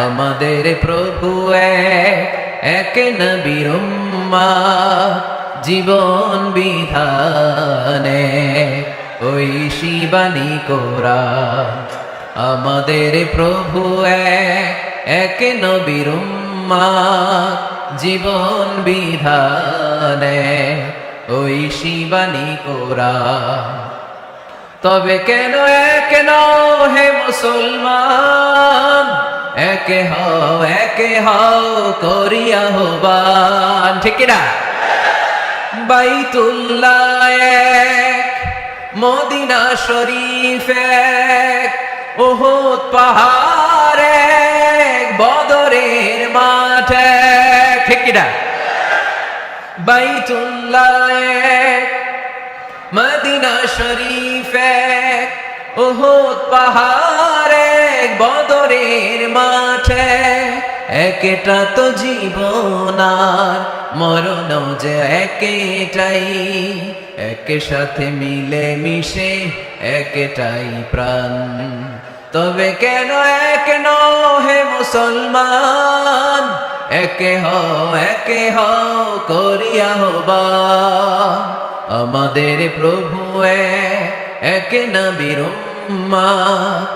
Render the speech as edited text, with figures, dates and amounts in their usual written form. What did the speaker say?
আমাদের প্রভু এক নবীর উম্মত, জীবন বিধানে ওই শিবানী কোরআন। আমাদের প্রভু এক নবীর উম্মত, জীবন বিধানে ওই শিবানী কোরআন। তবে কেন এক হে মুসলমান, একে হও করিয়া আহ্বান, ঠিক না? বাইতুল্লাহ এক, মদিনা শরীফ এক, উহুদ পাহাড় এক, বদরের মাঠ এক, ঠিক না? বাইতুল্লাহ এক, মদিনা শরীফ এক, উহুদ পাহাড় এক, বদরের মাঠে। একটা তো জীবন আর মরণ যে একটাই, একে সাথে মিলে মিশে একটাই প্রাণ। তবে কেন এক হে মুসলমান, একে হও করিয়া আহ্বান। আমাদের প্রভু এক নবীর উম্মত,